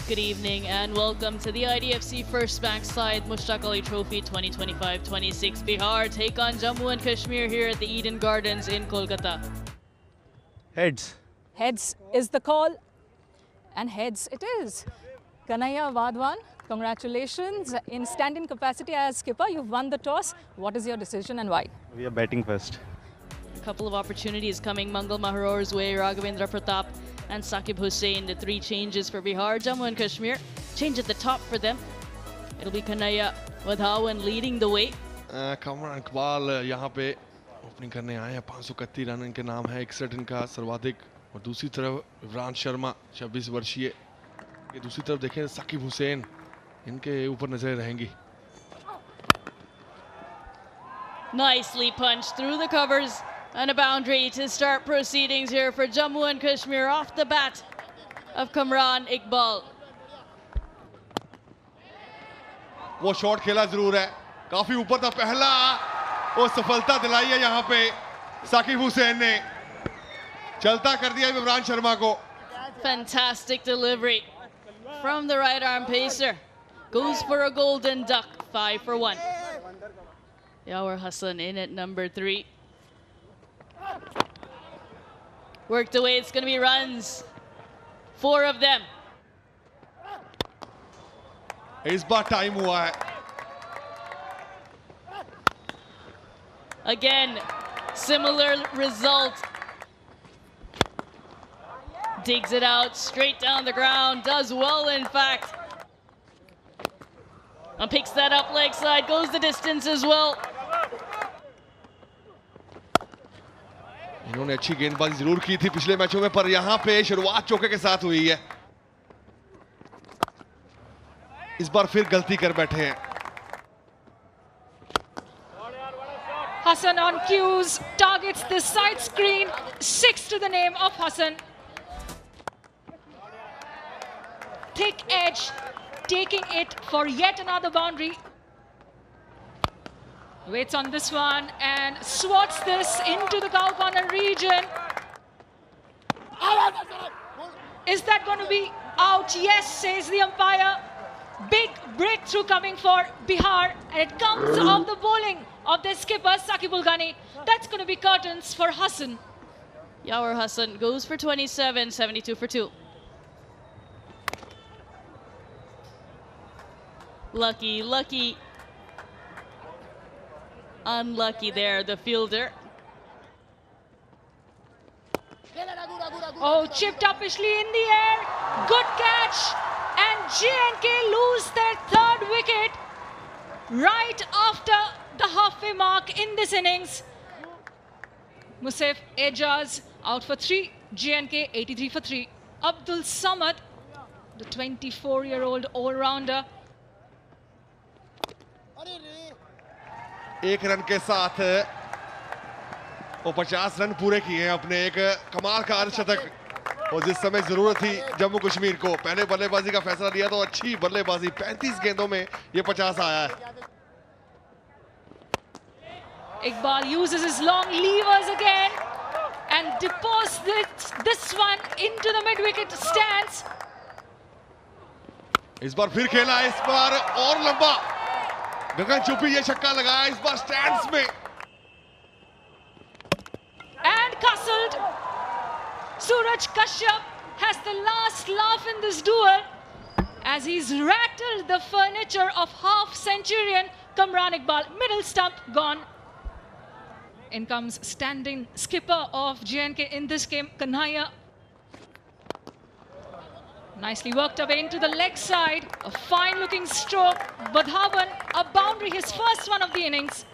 Good evening and welcome to the IDFC First Bank Side Mushtaq Ali Trophy 2025-26. Bihar take on Jammu and Kashmir here at the Eden Gardens in Kolkata. Heads. Heads is the call, and heads it is. Kanhaiya Wadhwan, congratulations. In stand-in capacity as skipper, you've won the toss. What is your decision and why? We are batting first. A couple of opportunities coming Mangal Maharor's way, Raghavendra Pratap and Saqib Hussain, the three changes for Bihar. Jammu and Kashmir, change at the top for them. It'll be Kanhaiya Wadhwan leading the way. Kamran Iqbal यहाँ पे opening करने आए हैं. 531 run इनके नाम है, 61 इनका सर्वाधिक. और दूसरी तरफ इमरान शर्मा 26 वर्षीय. ये दूसरी तरफ देखें साकिब हुसैन, इनके ऊपर नजरें रहेंगी. Nicely punched through the covers and a boundary to start proceedings here for Jammu and Kashmir off the bat of Kamran Iqbal. वो शॉट खेला जरूर है, काफी ऊपर था पहला. वो सफलता दिलाई है यहाँ पे साकिब हुसैन ने. चलता कर दिया इमरान शर्मा को. Fantastic delivery from the right arm pacer. Goes for a golden duck, 5 for 1. Yawar Hassan in at number 3. Worked away, it's going to be runs. 4 of them. इस बार टाइम हुआ है. Again, similar result. Digs it out straight down the ground. Does well, in fact. And picks that up leg side. Goes the distance as well. इन्होंने अच्छी गेंदबाजी जरूर की थी पिछले मैचों में, पर यहाँ पे शुरुआत चौके के साथ हुई है. इस बार फिर गलती कर बैठे हैं. Hassan on cues, targets the side screen, 6 to the name of Hassan. Thick edge, taking it for yet another boundary. Waits on this one and swats this into the cow corner region. Is that going to be out? Yes, says the umpire. Big breakthrough coming for Bihar, and it comes off the bowling of their skipper Saqib Ul Ghani. That's going to be curtains for Hassan. Yawar Hassan goes for 27, 72 for 2. Lucky. Unlucky there, the fielder. Oh, chipped uppishly in the air. Good catch. And J&K lose their third wicket right after the halfway mark in this innings. Musaf Ejaz out for 3. J&K 83 for 3. Abdul Samad, the 24-year-old all-rounder. एक run के साथ वो 50 run पूरे किए हैं अपने. एक कमाल का अर्धशतक, और जिस समय जरूरत थी जम्मू कश्मीर को. पहले बल्लेबाजी का फैसला लिया तो अच्छी बल्लेबाजी, 35 गेंदों में ये 50 आया है. Iqbal uses his long levers again and deposits this one into the mid-wicket stance. इस बार फिर खेला, इस बार और लंबा. गगन चुपी ये छक्का लगाया इस बार स्टैंड्स में. And castled. Suraj Kashyap has the last laugh in this duel as he's rattled the furniture of half-centurion Kamran Iqbal. Middle stump gone. In comes standing skipper of J&K in this game, Kanhaiya. Nicely worked away into the leg side. A fine-looking stroke. Wadhwan, a boundary, his first one of the innings.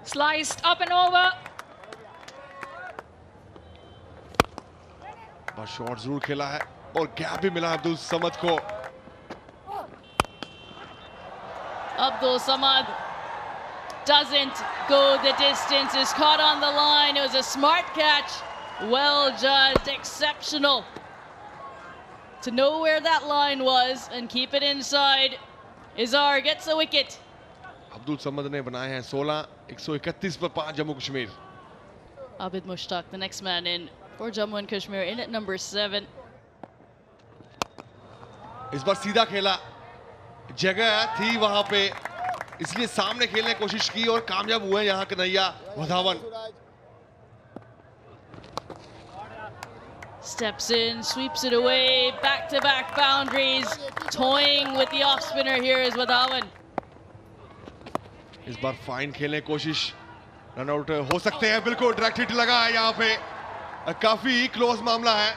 Sliced up and over. बस shot जरूर खेला है और gap भी मिला अब्दुल समद को. Abdul Samad doesn't go the distance, is caught on the line. It was a smart catch. Well judged, exceptional to know where that line was and keep it inside. Izar gets a wicket. Abdul Samad ने बनाए हैं 16, 131 पर 5 Jammu Kashmir. Abid Mushtaq, the next man in for Jammu and Kashmir, in at number 7. इस बार सीधा खेला, जगह थी वहां पे, इसलिए सामने खेलने की कोशिश की और कामयाब हुए यहां Kanhaiya Wadhawan. Steps in, sweeps it away, back-to-back boundaries, toying with the off spinner here is Wadawan. इस बार फाइन खेलने की कोशिश, रन आउट हो सकते हैं, बिल्कुल डायरेक्ट हिट लगा है यहाँ पे, काफी क्लोज मामला है।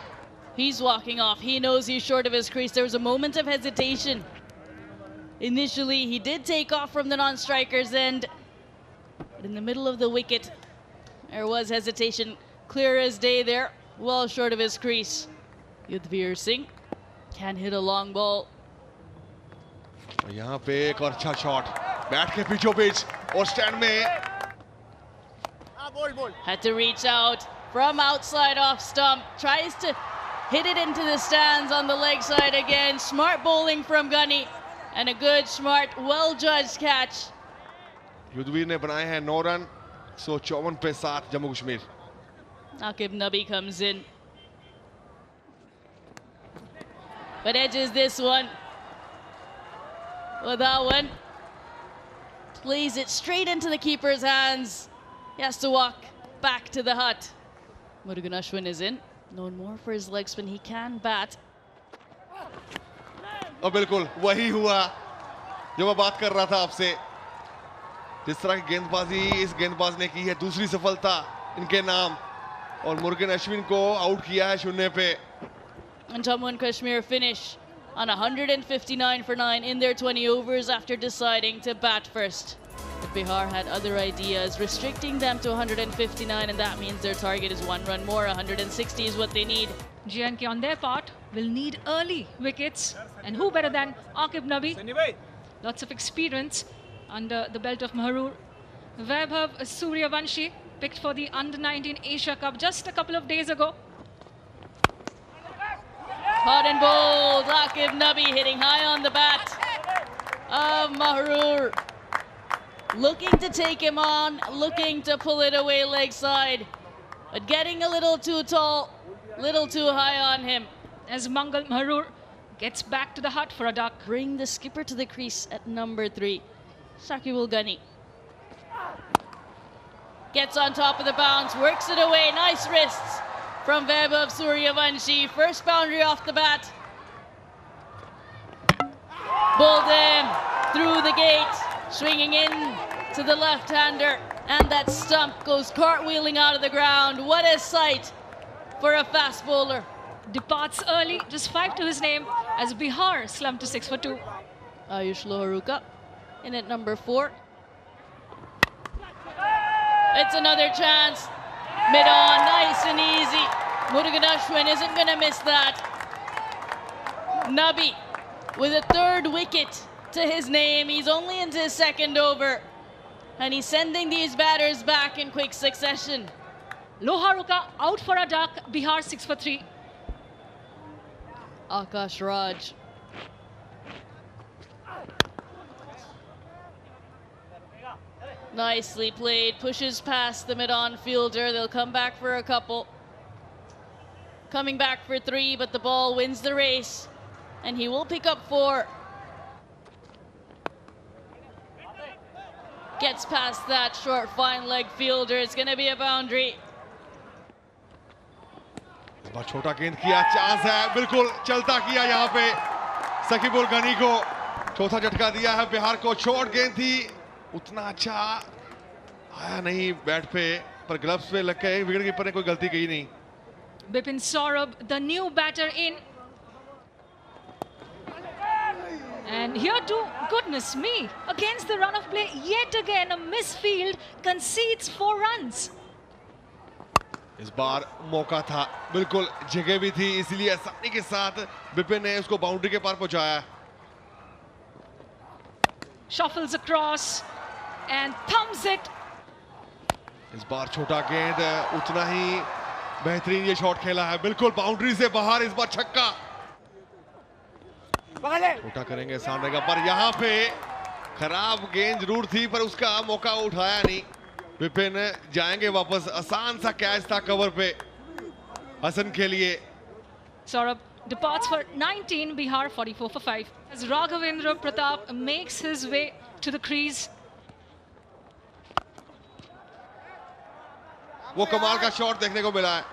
He's walking off. He knows he's short of his crease. There was a moment of hesitation. Initially, he did take off from the non-striker's end, but in the middle of the wicket, there was hesitation. Clear as day there, well short of his crease. Yudhvir Singh can hit a long ball. यहाँ पे एक और अच्छा shot, bat के बीचों बीच और stand में। Had to reach out from outside off stump. Tries to hit it into the stands on the leg side again. Smart bowling from Gunny. And a good, smart, well-judged catch. Yudhvir ने बनाए हैं 9 run, 154 पे 7 Jammu Kashmir. Aqib Nabi comes in. But edges this one. Well, that one plays it straight into the keeper's hands. He has to walk back to the hut. Murugan Ashwin is in. Known more for his leg spin. He can bat. और बिल्कुल वही हुआ जो मैं बात कर रहा था आपसे, जिस तरह की गेंदबाजी इस गेंदबाज ने की है, दूसरी सफलता इनके नाम, और मुरुगन अश्विन को आउट किया है 0 पे। And Jammu and Kashmir finish on 159 for 9 in their 20 overs after deciding to bat first. But Bihar had other ideas, restricting them to 159, and that means their target is 1 run more. 160 is what they need. J&K on their part will need early wickets, and who better than Aqib Nabi? Lots of experience under the belt of Mahrur. Vaibhav Suryavanshi picked for the Under-19 Asia Cup just a couple of days ago. Hot and bold, Aqib Nabi hitting high on the bat of Mahrur. Looking to take him on, looking to pull it away leg side, but getting a little too tall, little too high on him. As Mangal Mahrur gets back to the hut for a duck. Bring the skipper to the crease at number 3. Shakib Ul Ghani gets on top of the bounce, works it away. Nice wrists from Vaibhav Suryavanshi. First boundary off the bat. Bowled him through the gate, swinging in to the left-hander, and that stump goes cartwheeling out of the ground. What a sight for a fast bowler. Departs early, just 5 to his name, as Bihar slumped to 6 for 2. Ayush Loharuka in at number 4. It's another chance. Mid-on, nice and easy. Murugan Ashwin isn't going to miss that. Nabi with a 3rd wicket to his name. He's only into his 2nd over. And he's sending these batters back in quick succession. Loharuka out for a duck, Bihar 6 for 3. Akash Raj. Nicely played, pushes past the mid-on fielder. They'll come back for a couple. Coming back for 3, but the ball wins the race. And he will pick up 4. Gets past that short fine leg fielder. It's going to be a boundary. बहुत छोटा गेंद किया, chance है, बिल्कुल चलता किया यहाँ पे शकीब उल गनी को, चौथा झटका दिया है बिहार को। शॉर्ट गेंद थी, उतना अच्छा आया नहीं बैट पे, पर ग्लव्स पे लग गए, विकेट कीपर ने कोई गलती की नहीं। Bipin Saurabh, the new batter in. And here too, goodness me, against the run of play, yet again a misfield, concedes 4 runs. इस बार मौका था, बिल्कुल जगह भी थी, इसलिए आसानी के साथ बिपिन ने उसको बाउंड्री के पार पहुंचाया। Shuffles across and thumbs it. इस बार छोटा गेंद, उतना ही बेहतरीन ये शॉट खेला है, बिल्कुल बाउंड्री से बाहर, इस बार छक्का। छोटा करेंगे सामने का, पर यहाँ पे खराब गेंद जरूर थी, पर उसका मौका उठाया नहीं। विपिन जाएंगे वापस, आसान सा कैच था कवर पे हसन के लिए। Saurabh departs for 19, Bihar 44 for 5. As Raghavendra Pratap makes his way to the crease. वो कमाल का शॉट देखने को मिला है.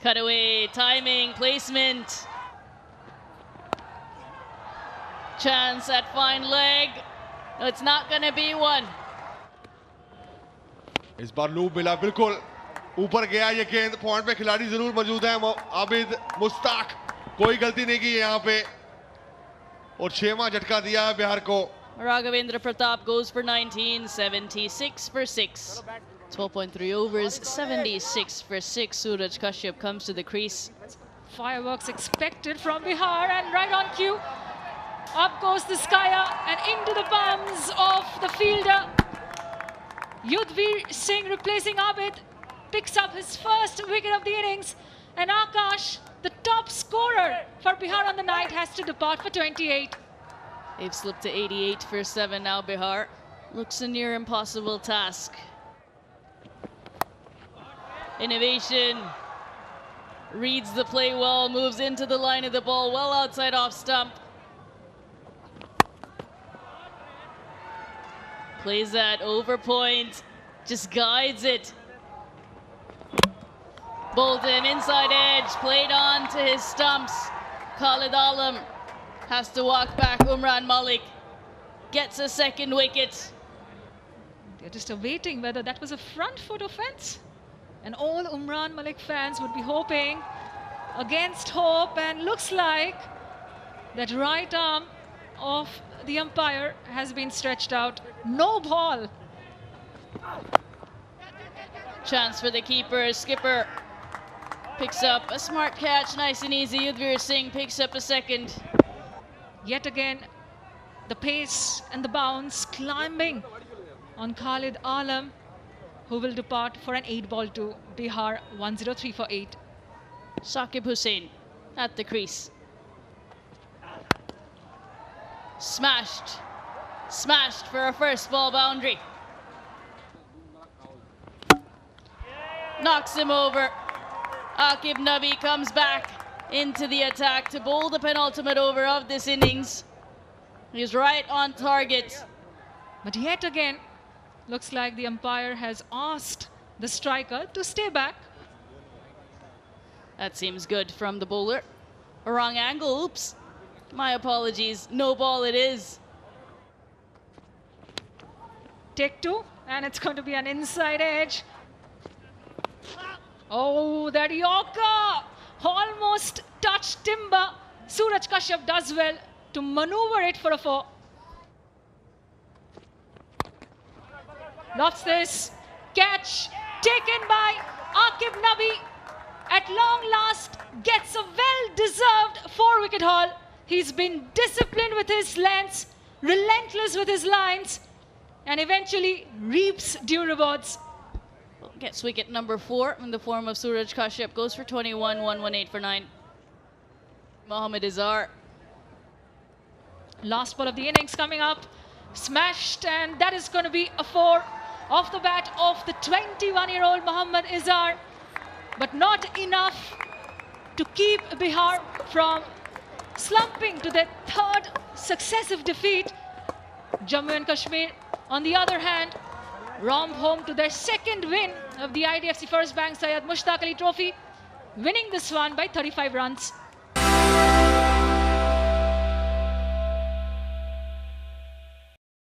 Cutaway, timing, placement. Chance at fine leg. No, it's not going to be one. इस बार लूप मिला, बिल्कुल ऊपर गया ये गेंद. पॉइंट पे खिलाड़ी जरूर मौजूद है. आबिद मुश्ताक, कोई गलती नहीं की यहाँ पे और 6वां झटका दिया है बिहार को. Raghavendra Pratap goes for 19, 76 for 6. 12.3 overs, 76 for 6. Suraj Kashyap comes to the crease. Fireworks expected from Bihar, and right on cue. Up goes the Skyer and into the palms of the fielder. Yudhvir Singh replacing Abid picks up his first wicket of the innings, and Akash, the top scorer for Bihar on the night, has to depart for 28. They've slipped to 88 for 7 now, Bihar. Looks a near impossible task. Innovation. Reads the play well, moves into the line of the ball, well outside off stump. Plays that over point, just guides it. Bolton inside edge, played on to his stumps. Khalid Alam has to walk back. Umran Malik gets a second wicket. They're just awaiting whether that was a front foot offence. And all Umran Malik fans would be hoping against hope, and looks like that right arm of the umpire has been stretched out. No ball. Chance for the keeper. Skipper picks up a smart catch, nice and easy. Yudhvir Singh picks up a second. Yet again, the pace and the bounce climbing on Khalid Alam, who will depart for an 8-ball to Bihar, 103 for 8. Saqib Hussain at the crease. Smashed. Smashed for a first ball boundary. Knocks him over. Aqib Nabi comes back into the attack to bowl the penultimate over of this innings. He's right on target. But yet again, looks like the umpire has asked the striker to stay back. That seems good from the bowler. Wrong angle, oops. My apologies, no ball it is. Take 2, and it's going to be an inside edge. Oh, that Yorker almost touched timber. Suraj Kashyap does well to maneuver it for a 4. Lofts this. Catch taken by Aqib Nabi. At long last gets a well-deserved 4-wicket haul. He's been disciplined with his lengths, relentless with his lines, and eventually reaps due rewards. Gets wicket number 4 in the form of Suraj Kashyap. Goes for 21, 118 for 9. Mohammad Izhar. Last ball of the innings coming up. Smashed, and that is going to be a 4 off the bat of the 21-year-old Mohammad Izhar. But not enough to keep Bihar from slumping to their 3rd successive defeat. Jammu and Kashmir, on the other hand, romp home to their 2nd win of the IDFC First Bank Syed Mushtaq Ali Trophy, winning this one by 35 runs.